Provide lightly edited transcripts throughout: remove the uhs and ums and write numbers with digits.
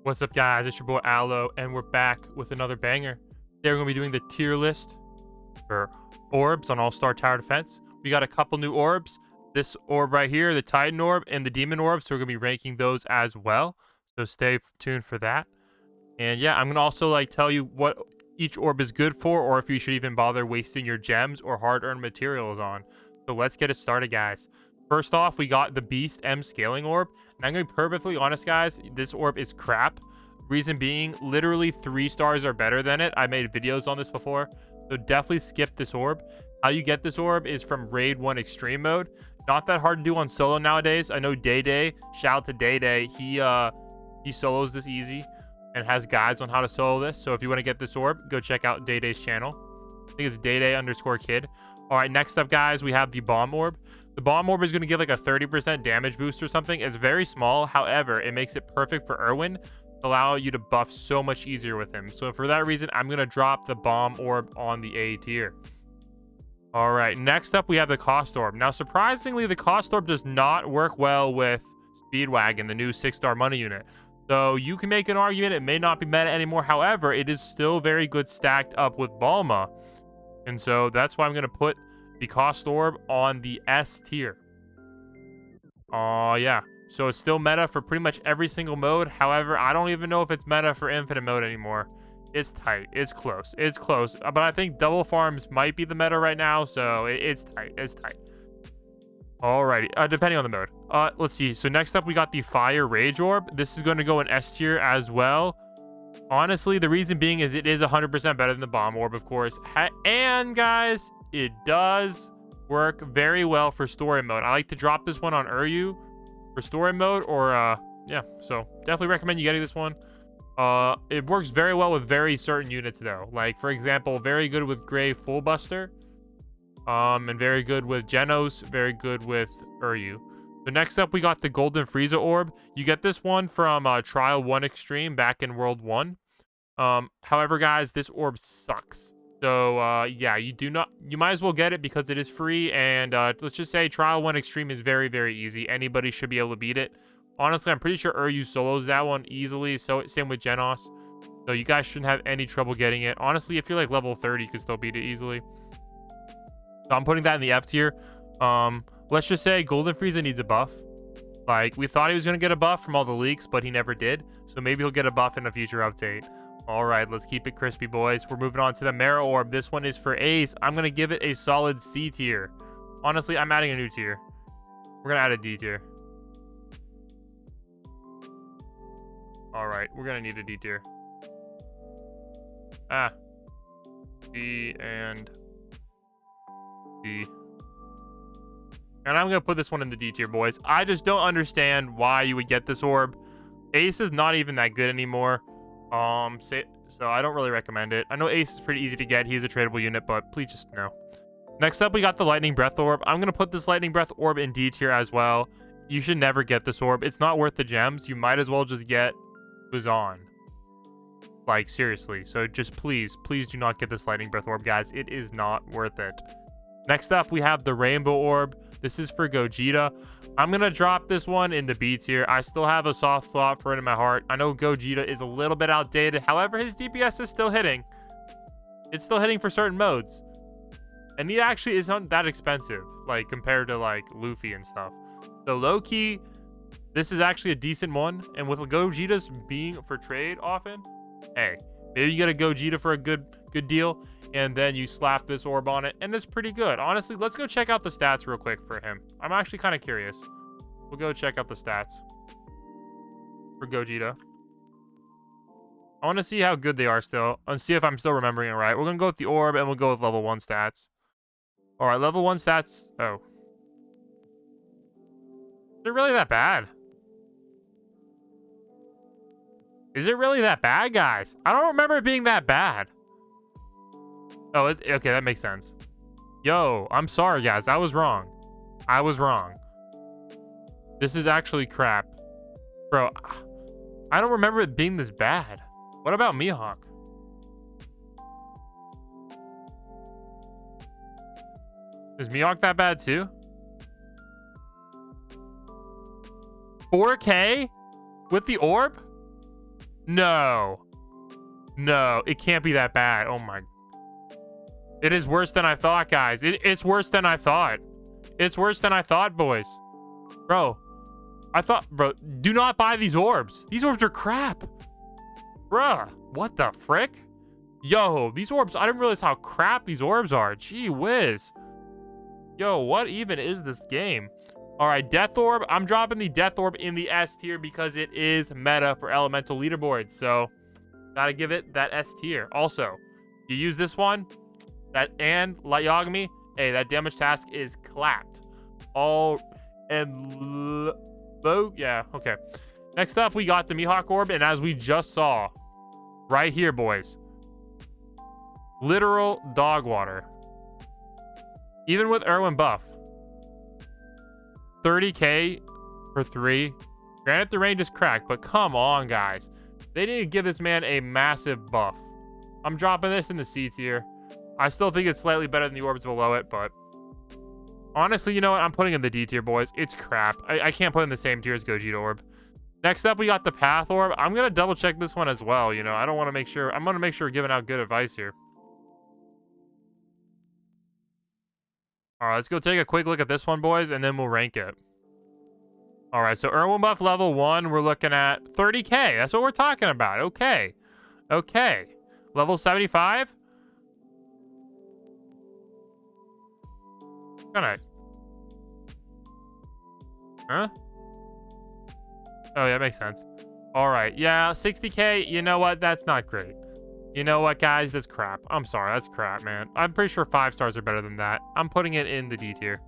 What's up, guys? It's your boy Aloe, and we're back with another banger. Today we're going to be doing the tier list for orbs on All-Star Tower Defense. We got a couple new orbs. This orb right here, the Titan orb and the Demon orb, so we're going to be ranking those as well. So stay tuned for that. And yeah, I'm going to also tell you what each orb is good for, or if you should even bother wasting your gems or hard-earned materials on. So let's get it started, guys. First off, we got the Beast M Scaling Orb. And I'm going to be perfectly honest, guys. This orb is crap. Reason being, literally 3 stars are better than it. I made videos on this before. So definitely skip this orb. How you get this orb is from Raid 1 Extreme Mode. Not that hard to do on solo nowadays. I know Day Day. Shout out to Day Day. He solos this easy and has guides on how to solo this. So if you want to get this orb, go check out Day Day's channel. I think it's DayDay_kid. All right, next up, guys, we have the Bomb Orb. The Bomb Orb is going to give like a 30% damage boost or something. It's very small. However, it makes it perfect for Irwin to allow you to buff so much easier with him. So for that reason, I'm going to drop the Bomb Orb on the A tier. All right, next up, we have the Cost Orb. Now, surprisingly, the Cost Orb does not work well with Speedwagon, the new 6-star money unit. So you can make an argument it may not be meta anymore. However, it is still very good stacked up with Balma. And so that's why I'm going to put the Cost Orb on the S tier. Yeah. So it's still meta for pretty much every single mode. However, I don't even know if it's meta for infinite mode anymore. It's tight. It's close. It's close. But I think double farms might be the meta right now. So it's tight. It's tight. Alrighty. Depending on the mode. Let's see. So next up, we got the Fire Rage Orb. This is going to go in S tier as well. Honestly, the reason being is it is 100% better than the Bomb Orb, of course. And guys, it does work very well for story mode. I like to drop this one on Uryu for story mode, or yeah, so definitely recommend you getting this one. It works very well with very certain units though. Like, for example, very good with Gray Full Buster, and very good with Genos, very good with Uryu. So next up, we got the Golden Frieza Orb. You get this one from Trial 1 Extreme back in World 1. However, guys, this orb sucks. So, yeah, you might as well get it because it is free. And let's just say Trial 1 Extreme is very, very easy. Anybody should be able to beat it. Honestly, I'm pretty sure Uryu solos that one easily. So, same with Genos. So, you guys shouldn't have any trouble getting it. Honestly, if you're like level 30, you could still beat it easily. So, I'm putting that in the F tier. Let's just say Golden Frieza needs a buff. Like, we thought he was going to get a buff from all the leaks, but he never did. So maybe he'll get a buff in a future update. All right, let's keep it crispy, boys. We're moving on to the Mera Orb. This one is for Ace. I'm going to give it a solid C tier. Honestly, I'm adding a new tier. We're going to add a D tier. All right, we're going to need a D tier. D and D. And I'm going to put this one in the D tier, boys. I just don't understand why you would get this orb. Ace is not even that good anymore. So I don't really recommend it. I know Ace is pretty easy to get. He's a tradable unit, but please just no. Next up, we got the Lightning Breath Orb. I'm going to put this Lightning Breath Orb in D tier as well. You should never get this orb. It's not worth the gems. You might as well just get Buzan. Like, seriously. So just please do not get this Lightning Breath Orb, guys. It is not worth it. Next up, we have the Rainbow Orb. This is for Gogeta. I'm going to drop this one in the B tier. I still have a soft spot for it in my heart. I know Gogeta is a little bit outdated. However, his DPS is still hitting. It's still hitting for certain modes. And he actually isn't that expensive, like, compared to, like, Luffy and stuff. So, low-key, this is actually a decent one. And with Gogeta's being for trade often, hey, maybe you get a Gogeta for a good deal. And then you slap this orb on it, and it's pretty good. Honestly, let's go check out the stats real quick for him. I'm actually kind of curious. We'll go check out the stats for Gogeta. I want to see how good they are still, and see if I'm still remembering it right. We're going to go with the orb, and we'll go with level 1 stats. All right, level 1 stats. Oh. Is it really that bad? Is it really that bad, guys? I don't remember it being that bad. Oh, okay, that makes sense. Yo, I'm sorry, guys. I was wrong. I was wrong. This is actually crap. Bro, I don't remember it being this bad. What about Mihawk? Is Mihawk that bad too? 4K with the orb? No. No, it can't be that bad. Oh my. It is worse than I thought, guys. It's worse than I thought. It's worse than I thought, boys. Bro, bro, do not buy these orbs. These orbs are crap. Bruh, what the frick? Yo, these orbs, I didn't realize how crap these orbs are. Gee whiz. Yo, what even is this game? All right, Death Orb. I'm dropping the Death Orb in the S tier because it is meta for elemental leaderboards. So, gotta give it that S tier. Also, you use this one, and Light Yagami, hey, that damage task is clapped. Yeah, okay. Next up, we got the Mihawk Orb, and as we just saw, right here, boys, literal dog water. Even with Irwin buff, 30k for 3. Granted, the range is cracked, but come on, guys. They need to give this man a massive buff. I'm dropping this in the C tier. I still think it's slightly better than the orbs below it, but honestly, you know what? I'm putting in the D tier, boys. It's crap. I can't put in the same tier as Gogeta Orb. Next up, we got the Path Orb. I'm going to double check this one as well. You know, I don't want to make sure. I'm going to make sure we're giving out good advice here. All right, let's go take a quick look at this one, boys, and then we'll rank it. All right, so Irwin buff level 1, we're looking at 30k. That's what we're talking about. Okay. Okay. Level 75? Huh? Oh, yeah, makes sense. All right. Yeah, 60k. You know what? That's not great. You know what, guys? That's crap. I'm sorry. That's crap, man. I'm pretty sure 5 stars are better than that. I'm putting it in the D tier.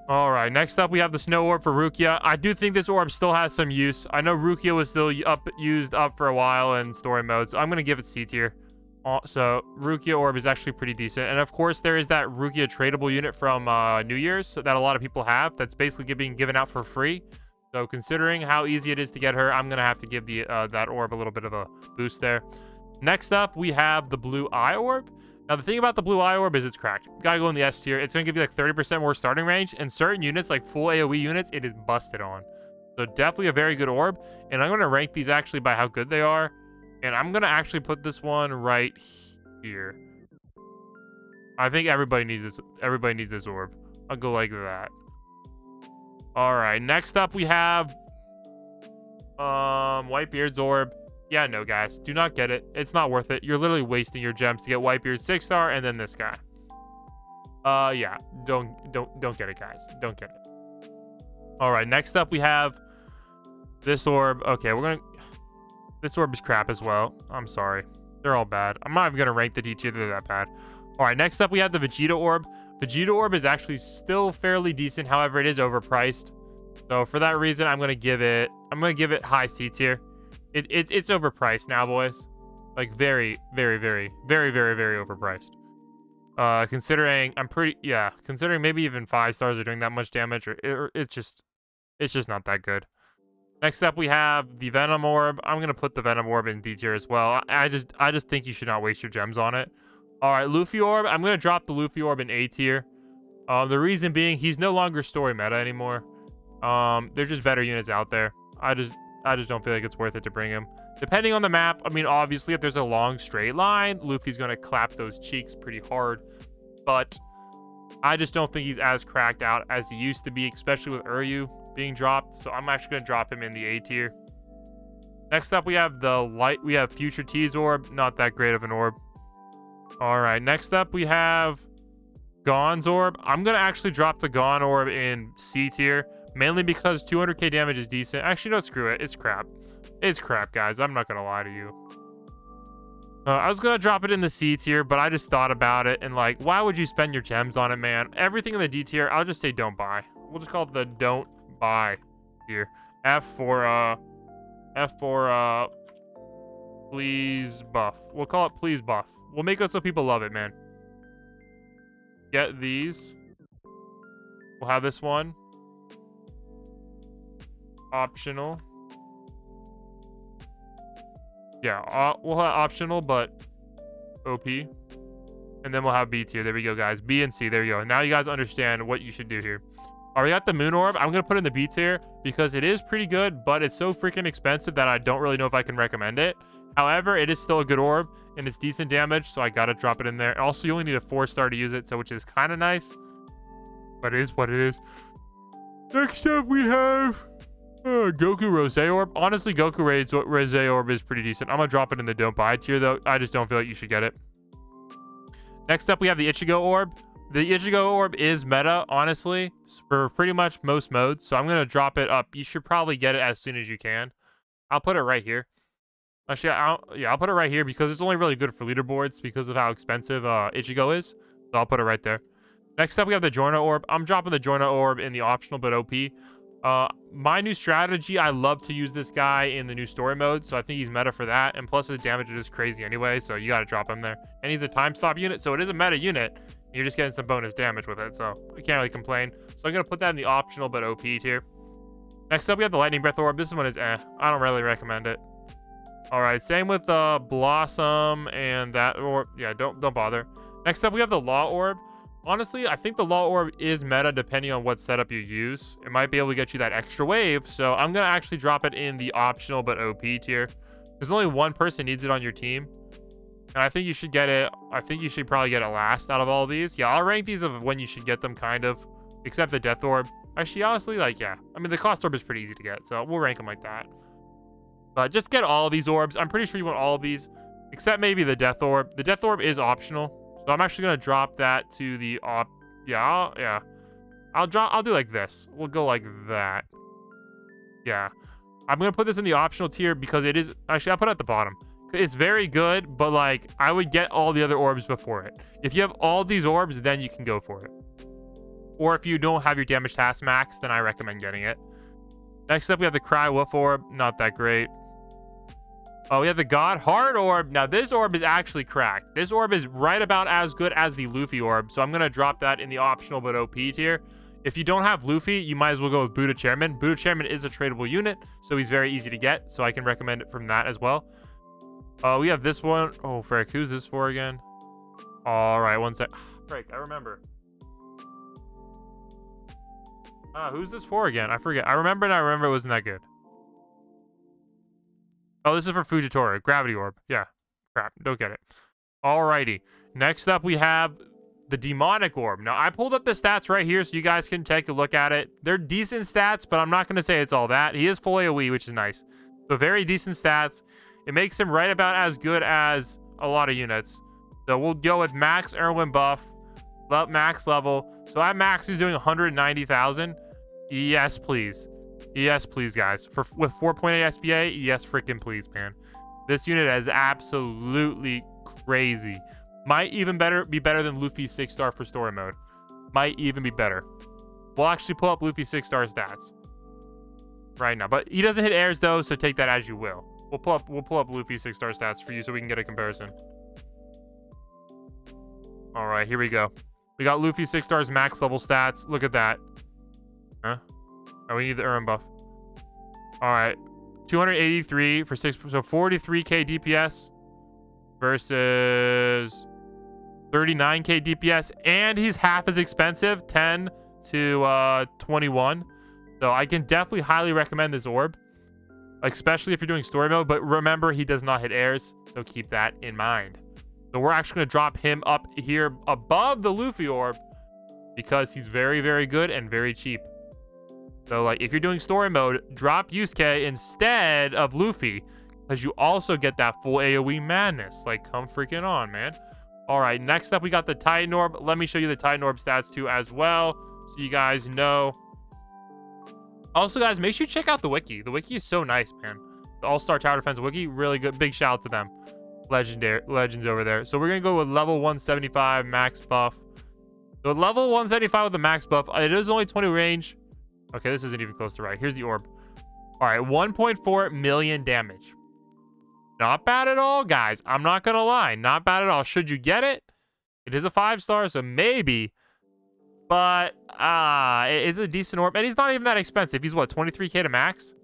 All right. Next up, we have the Snow Orb for Rukia. I do think this orb still has some use. I know Rukia was still used up for a while in story mode, so I'm going to give it C tier. So Rukia Orb is actually pretty decent. And of course, there is that Rukia tradable unit from New Year's that a lot of people have. That's basically being given out for free. So considering how easy it is to get her, I'm going to have to give the that orb a little bit of a boost there. Next up, we have the Blue Eye Orb. Now, the thing about the Blue Eye Orb is it's cracked. Gotta go in the S tier. It's going to give you like 30% more starting range. And certain units, like full AoE units, it is busted on. So definitely a very good orb. And I'm going to rank these actually by how good they are. And I'm going to actually put this one right here. I think everybody needs this. Everybody needs this orb. I'll go like that. All right. Next up, we have Whitebeard's orb. Yeah, no, guys. Do not get it. It's not worth it. You're literally wasting your gems to get Whitebeard 6-star and then this guy. Yeah. Don't get it, guys. Don't get it. All right. Next up, we have this orb. Okay, we're going to... This orb is crap as well. I'm sorry. They're all bad. I'm not even going to rank the D tier. They're that bad. All right, next up, we have the Vegeta Orb. Vegeta Orb is actually still fairly decent. However, it is overpriced. So for that reason, I'm going to give it high C tier. It's overpriced now, boys. Like very, very, very, very, very, very overpriced. Considering considering maybe even 5 stars are doing that much damage, or it's just not that good. Next up, we have the Venom Orb. I'm going to put the Venom Orb in D tier as well. I just think you should not waste your gems on it. All right, Luffy Orb. I'm going to drop the Luffy Orb in A tier. The reason being, he's no longer story meta anymore. There's just better units out there. I just don't feel like it's worth it to bring him. Depending on the map, I mean, obviously, if there's a long straight line, Luffy's going to clap those cheeks pretty hard. But I just don't think he's as cracked out as he used to be, especially with Uryu being dropped. So I'm actually going to drop him in the A tier. Next up, we have Future T's Orb. Not that great of an orb. All right, next up, we have Gon's Orb. I'm going to actually drop the Gon Orb in C tier, mainly because 200k damage is decent. Actually, no, screw it. It's crap. It's crap, guys. I'm not going to lie to you. I was going to drop it in the C tier, but I just thought about it, and like, why would you spend your gems on it, man? Everything in the D tier, I'll just say don't buy. We'll just call it the don't buy tier. F for please buff. We'll call it please buff. We'll make it so people love it, man. Get these. We'll have this one. Optional. Yeah, we'll have optional, but OP. And then we'll have B tier. There we go, guys. B and C. There you go. Now you guys understand what you should do here. All right, we got the moon orb. I'm gonna put in the B tier because it is pretty good, but it's so freaking expensive that I don't really know if I can recommend it. However, it is still a good orb and it's decent damage, so I gotta drop it in there. Also, you only need a 4-star to use it, so which is kind of nice, but it is what it is. Next up, we have Goku Rose Orb. Honestly, Goku Rose Orb is pretty decent. I'm gonna drop it in the don't buy tier though. I just don't feel like you should get it. Next up, we have the Ichigo Orb. The Ichigo Orb is meta, honestly, for pretty much most modes, so I'm gonna drop it up. You should probably get it as soon as you can. I'll put it right here. Actually, I'll put it right here because it's only really good for leaderboards because of how expensive Ichigo is. So I'll put it right there. Next up, we have the Jordana Orb. I'm dropping the Jordana Orb in the optional but OP. My new strategy, I love to use this guy in the new story mode, so I think he's meta for that. And plus, his damage is just crazy anyway, so you got to drop him there. And he's a time stop unit, so it is a meta unit. You're just getting some bonus damage with it, so I can't really complain. So I'm going to put that in the optional but OP tier. Next up, we have the Lightning Breath Orb. This one is I don't really recommend it. All right, same with Blossom and that orb. Yeah, don't bother. Next up, we have the Law Orb. Honestly, I think the Law Orb is meta depending on what setup you use. It might be able to get you that extra wave, so I'm going to actually drop it in the optional but OP tier. There's only one person needs it on your team, and I think you should get it. I think you should probably get it last out of all these. Yeah, I'll rank these of when you should get them, kind of, except the Death Orb. Actually, honestly, like, yeah. I mean, the Cost Orb is pretty easy to get, so we'll rank them like that. But just get all of these orbs. I'm pretty sure you want all of these, except maybe the Death Orb. The Death Orb is optional, so I'm actually gonna drop that to the I'll do like this. We'll go like that. Yeah, I'm gonna put this in the optional tier because it is actually I'll put it at the bottom. It's very good, but like I would get all the other orbs before it. If you have all these orbs, then you can go for it. Or if you don't have your damage task max, then I recommend getting it. Next up, we have the Cry Wolf Orb. Not that great. Oh, we have the God Heart Orb. Now, this orb is actually cracked. This orb is right about as good as the Luffy Orb, so I'm going to drop that in the optional but OP tier. If you don't have Luffy, you might as well go with Buddha Chairman. Buddha Chairman is a tradable unit, so he's very easy to get, so I can recommend it from that as well. We have this one. Oh, frick. Who's this for again? All right, one sec. Frick, I remember. Who's this for again? I forget. I remember it wasn't that good. Oh, this is for Fujitora. Gravity Orb. Yeah. Crap. Don't get it. Alrighty. Next up, we have the Demonic Orb. Now, I pulled up the stats right here so you guys can take a look at it. They're decent stats, but I'm not going to say it's all that. He is full AoE, which is nice. So, very decent stats. It makes him right about as good as a lot of units. So, we'll go with max Erwin buff, max level. So, at max, he's doing 190,000. Yes, please. Yes, please, guys. With 4.8 SPA, yes, freaking please, man. This unit is absolutely crazy. Might even be better than Luffy's 6-star for story mode. Might even be better. We'll actually pull up Luffy's 6-star stats right now, but he doesn't hit airs though, so take that as you will. We'll pull up Luffy's 6-star stats for you so we can get a comparison. All right, here we go. We got Luffy 6-star's max level stats. Look at that. Huh? Oh, we need the Urim buff. All right. 283 for 6, so 43k DPS versus 39k DPS, and he's half as expensive, 10 to 21. So I can definitely highly recommend this orb, especially if you're doing story mode. But remember, he does not hit airs, so keep that in mind. So we're actually going to drop him up here above the Luffy orb because he's very, very good and very cheap. So, like, if you're doing story mode, drop Yusuke instead of Luffy, because you also get that full AoE madness. Like, come freaking on, man. All right, next up, we got the Titan Orb. Let me show you the Titan Orb stats, too, as well, so you guys know. Also, guys, make sure you check out the wiki. The wiki is so nice, man. The All-Star Tower Defense wiki, really good. Big shout out to them. Legends over there. So, we're going to go with level 175 max buff. So, level 175 with the max buff. It is only 20 range. Okay, this isn't even close to right. Here's the orb. All right, 1.4 million damage. Not bad at all, guys. I'm not going to lie. Not bad at all. Should you get it? It is a 5-star, so maybe. But it's a decent orb. And he's not even that expensive.'s what, 23k to max?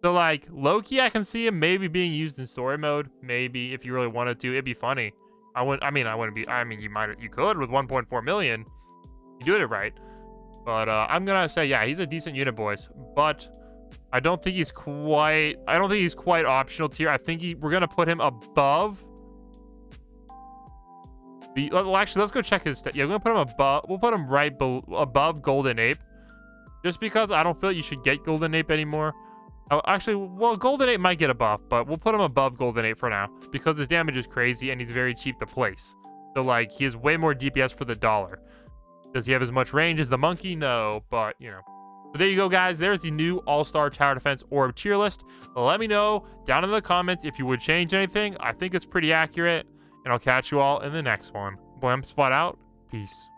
So, like, low-key, I can see him maybe being used in story mode. Maybe, if you really wanted to. It'd be funny. You could with 1.4 million. You do it right. But I'm gonna say, yeah, he's a decent unit, boys. But I don't think he's quite optional tier. I think we're gonna put him above the. Actually, let's go check his stat. Yeah, we're gonna put him above. We'll put him right above Golden Ape, just because I don't feel like you should get Golden Ape anymore. Oh, actually, well, Golden Ape might get a buff, but we'll put him above Golden Ape for now because his damage is crazy and he's very cheap to place. So, like, he has way more DPS for the dollar. Does he have as much range as the monkey? No, but, you know. So there you go, guys. There's the new All-Star Tower Defense Orb tier list. Let me know down in the comments if you would change anything. I think it's pretty accurate, and I'll catch you all in the next one. Boy, I'm Spot out. Peace.